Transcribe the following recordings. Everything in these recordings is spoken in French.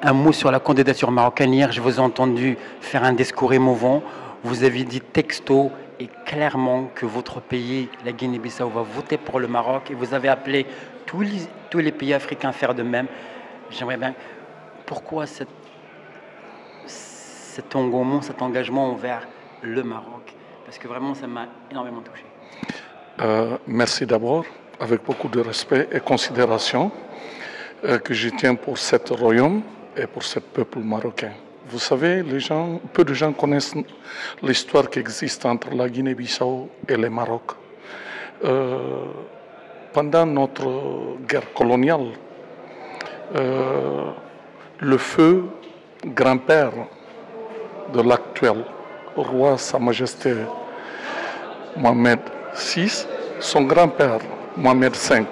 un mot sur la candidature marocaine. Hier, je vous ai entendu faire un discours émouvant. Vous avez dit texto et clairement que votre pays, la Guinée-Bissau, va voter pour le Maroc et vous avez appelé tous les pays africains à faire de même. J'aimerais bien... Pourquoi cet engouement, cet engagement envers le Maroc? Parce que vraiment, ça m'a énormément touché. Merci d'abord, avec beaucoup de respect et considération que je tiens pour cet royaume et pour ce peuple marocain. Vous savez, peu de gens connaissent l'histoire qui existe entre la Guinée-Bissau et le Maroc. Pendant notre guerre coloniale, le feu grand-père de l'actuel roi Sa Majesté Mohamed VI, son grand-père Mohamed V,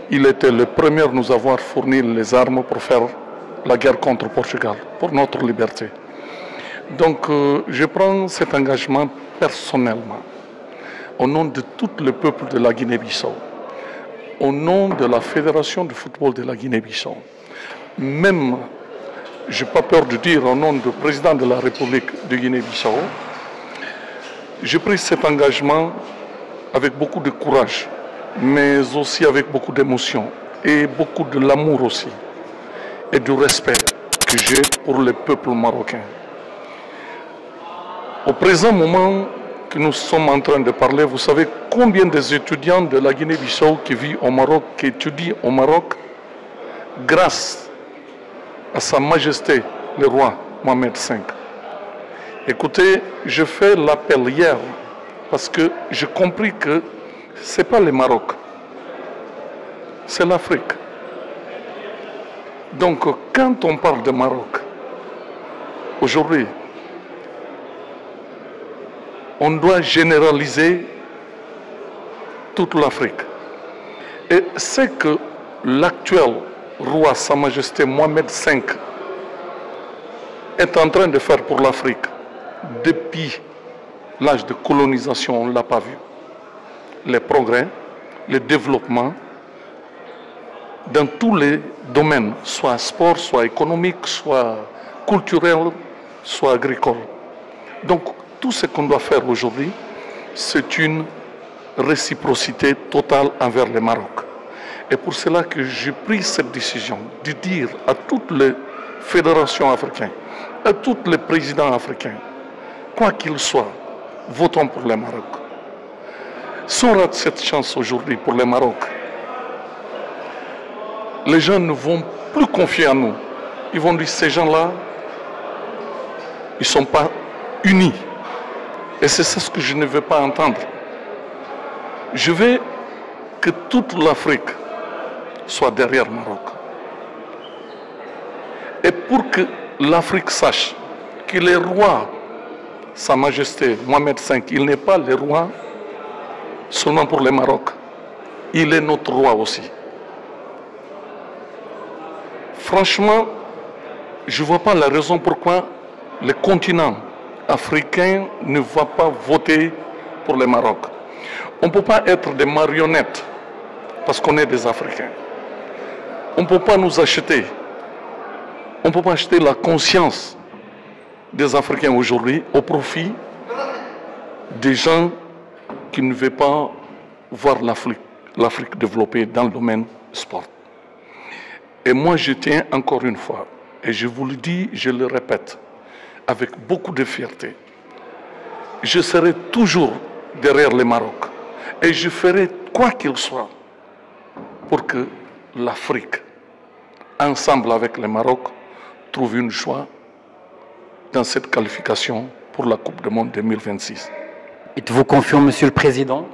il était le premier à nous avoir fourni les armes pour faire la guerre contre le Portugal, pour notre liberté. Donc je prends cet engagement personnellement, au nom de tout le peuple de la Guinée-Bissau, au nom de la Fédération de football de la Guinée-Bissau, même, je n'ai pas peur de dire, au nom du président de la République de Guinée-Bissau, j'ai pris cet engagement avec beaucoup de courage, mais aussi avec beaucoup d'émotion et beaucoup de l'amour aussi, et du respect que j'ai pour le peuple marocain. Au présent moment que nous sommes en train de parler, vous savez combien des étudiants de la Guinée-Bissau qui vivent au Maroc, qui étudient au Maroc, grâce à Sa Majesté le roi Mohamed V. Écoutez, je fais l'appel hier parce que j'ai compris que ce n'est pas le Maroc, c'est l'Afrique. Donc quand on parle de Maroc, aujourd'hui, on doit généraliser toute l'Afrique. Et c'est que l'actuel roi Sa Majesté Mohamed V est en train de faire pour l'Afrique depuis l'âge de colonisation, on ne l'a pas vu. Les progrès, le développement dans tous les domaines, soit sport, soit économique, soit culturel, soit agricole. Donc tout ce qu'on doit faire aujourd'hui, c'est une réciprocité totale envers le Maroc. Et pour cela que j'ai pris cette décision de dire à toutes les fédérations africaines, à tous les présidents africains, quoi qu'ils soient, votons pour le Maroc. Si on rate cette chance aujourd'hui pour le Maroc, les gens ne vont plus confier en nous. Ils vont dire, ces gens-là, ils ne sont pas unis. Et c'est ce que je ne veux pas entendre. Je veux que toute l'Afrique soit derrière le Maroc. Et pour que l'Afrique sache que le roi, Sa Majesté Mohamed V, il n'est pas le roi seulement pour le Maroc. Il est notre roi aussi. Franchement, je ne vois pas la raison pourquoi le continent africain ne va pas voter pour le Maroc. On ne peut pas être des marionnettes parce qu'on est des Africains. On ne peut pas nous acheter. On ne peut pas acheter la conscience des Africains aujourd'hui au profit des gens qui ne veulent pas voir l'Afrique développée dans le domaine sport. Et moi, je tiens encore une fois, et je vous le dis, je le répète, avec beaucoup de fierté, je serai toujours derrière le Maroc. Et je ferai quoi qu'il soit pour que l'Afrique, ensemble avec le Maroc, trouve une joie dans cette qualification pour la Coupe du Monde 2026. Êtes-vous confiant, Monsieur le Président,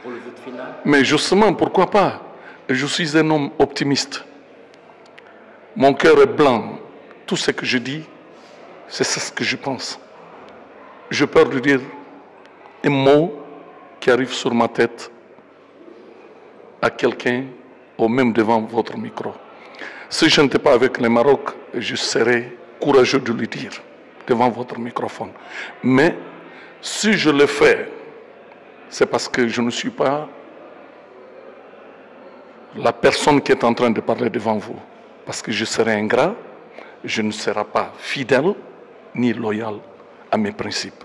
pour le vote final? Mais justement, pourquoi pas? Je suis un homme optimiste. Mon cœur est blanc. Tout ce que je dis, c'est ce que je pense. J'ai peur de dire un mot qui arrive sur ma tête à quelqu'un ou même devant votre micro. Si je n'étais pas avec le Maroc, je serais courageux de le dire devant votre microphone. Mais si je le fais, c'est parce que je ne suis pas la personne qui est en train de parler devant vous. Parce que je serais ingrat, je ne serai pas fidèle ni loyal à mes principes.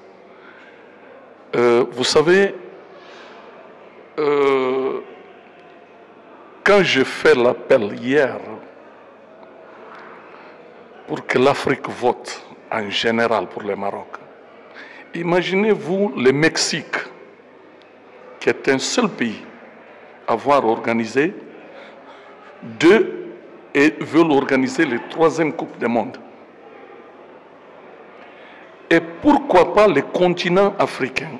Vous savez, quand j'ai fait l'appel hier pour que l'Afrique vote en général pour le Maroc, imaginez-vous le Mexique, qui est un seul pays à avoir organisé et veulent organiser la 3e Coupe du Monde. Et pourquoi pas le continent africain,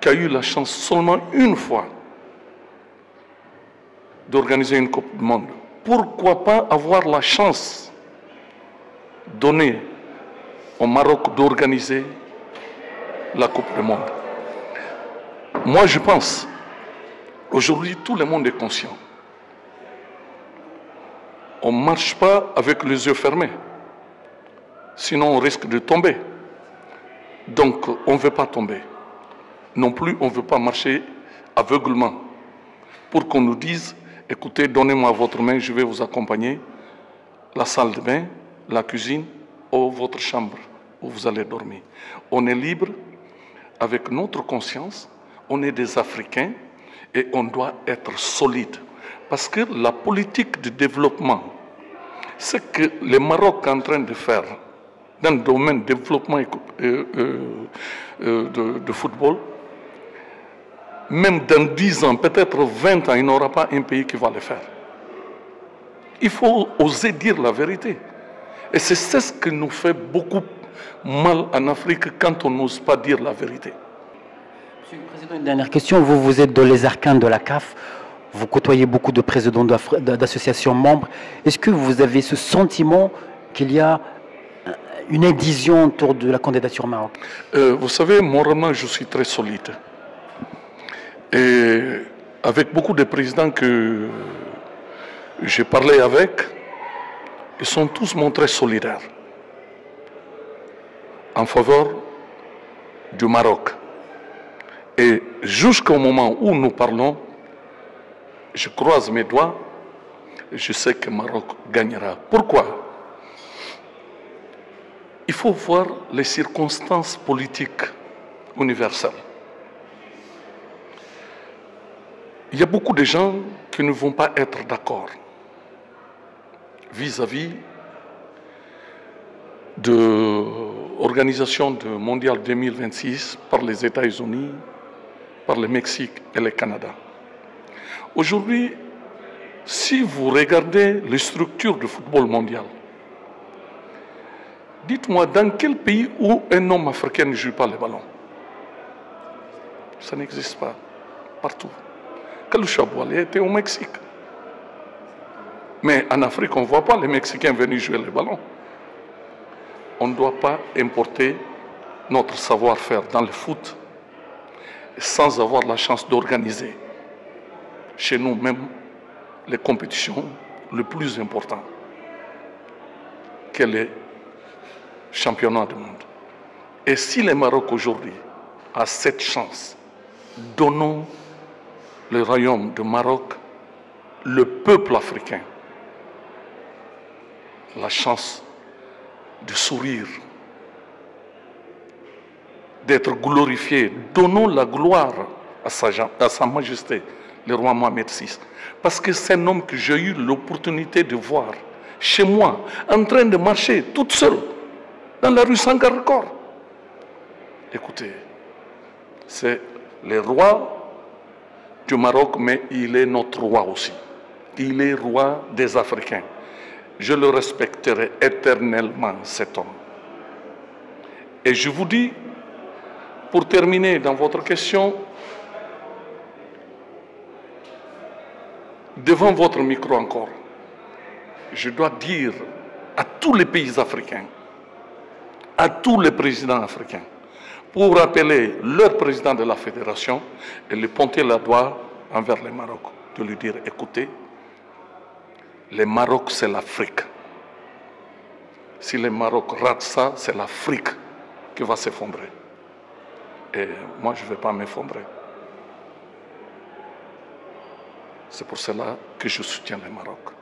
qui a eu la chance seulement une fois d'organiser une Coupe du Monde? Pourquoi pas avoir la chance donnée au Maroc d'organiser la Coupe du Monde? Moi, je pense, aujourd'hui, tout le monde est conscient. On ne marche pas avec les yeux fermés, sinon on risque de tomber. Donc, on ne veut pas tomber. Non plus, on ne veut pas marcher aveuglement pour qu'on nous dise, écoutez, donnez-moi votre main, je vais vous accompagner, la salle de bain, la cuisine ou votre chambre où vous allez dormir. On est libre avec notre conscience, on est des Africains et on doit être solide. Parce que la politique de développement, ce que le Maroc est en train de faire dans le domaine de développement de football, même dans 10 ans, peut-être 20 ans, il n'y aura pas un pays qui va le faire. Il faut oser dire la vérité. Et c'est ce qui nous fait beaucoup mal en Afrique quand on n'ose pas dire la vérité. Monsieur le Président, une dernière question. Vous êtes dans les arcanes de la CAF. Vous côtoyez beaucoup de présidents d'associations membres. Est-ce que vous avez ce sentiment qu'il y a une adhésion autour de la candidature Maroc? Vous savez, moralement, je suis très solide. Et avec beaucoup de présidents que j'ai parlé avec, ils sont tous montrés solidaires en faveur du Maroc. Et jusqu'au moment où nous parlons, je croise mes doigts, je sais que le Maroc gagnera. Pourquoi? Il faut voir les circonstances politiques universelles. Il y a beaucoup de gens qui ne vont pas être d'accord vis-à-vis de l'organisation mondiale 2026 par les États-Unis, par le Mexique et le Canada. Aujourd'hui, si vous regardez les structures du football mondial, dites-moi dans quel pays où un homme africain ne joue pas le ballon? Ça n'existe pas partout. Kalusha Bouali était au Mexique. Mais en Afrique, on ne voit pas les Mexicains venir jouer le ballon. On ne doit pas importer notre savoir-faire dans le foot sans avoir la chance d'organiser chez nous-mêmes les compétitions les plus importantes que les championnats du monde. Et si le Maroc aujourd'hui a cette chance, donnons le royaume du Maroc, le peuple africain, la chance de sourire, d'être glorifié. Donnons la gloire à sa majesté, le roi Mohamed VI. Parce que c'est un homme que j'ai eu l'opportunité de voir chez moi, en train de marcher toute seule dans la rue Sangarkor. Écoutez, c'est le roi du Maroc, mais il est notre roi aussi. Il est roi des Africains. Je le respecterai éternellement, cet homme. Et je vous dis, pour terminer dans votre question, devant votre micro encore, je dois dire à tous les pays africains, à tous les présidents africains, pour rappeler leur président de la fédération et lui pointer la doigt envers le Maroc, de lui dire, écoutez, le Maroc, c'est l'Afrique. Si le Maroc rate ça, c'est l'Afrique qui va s'effondrer. Et moi, je ne vais pas m'effondrer. C'est pour cela que je soutiens le Maroc.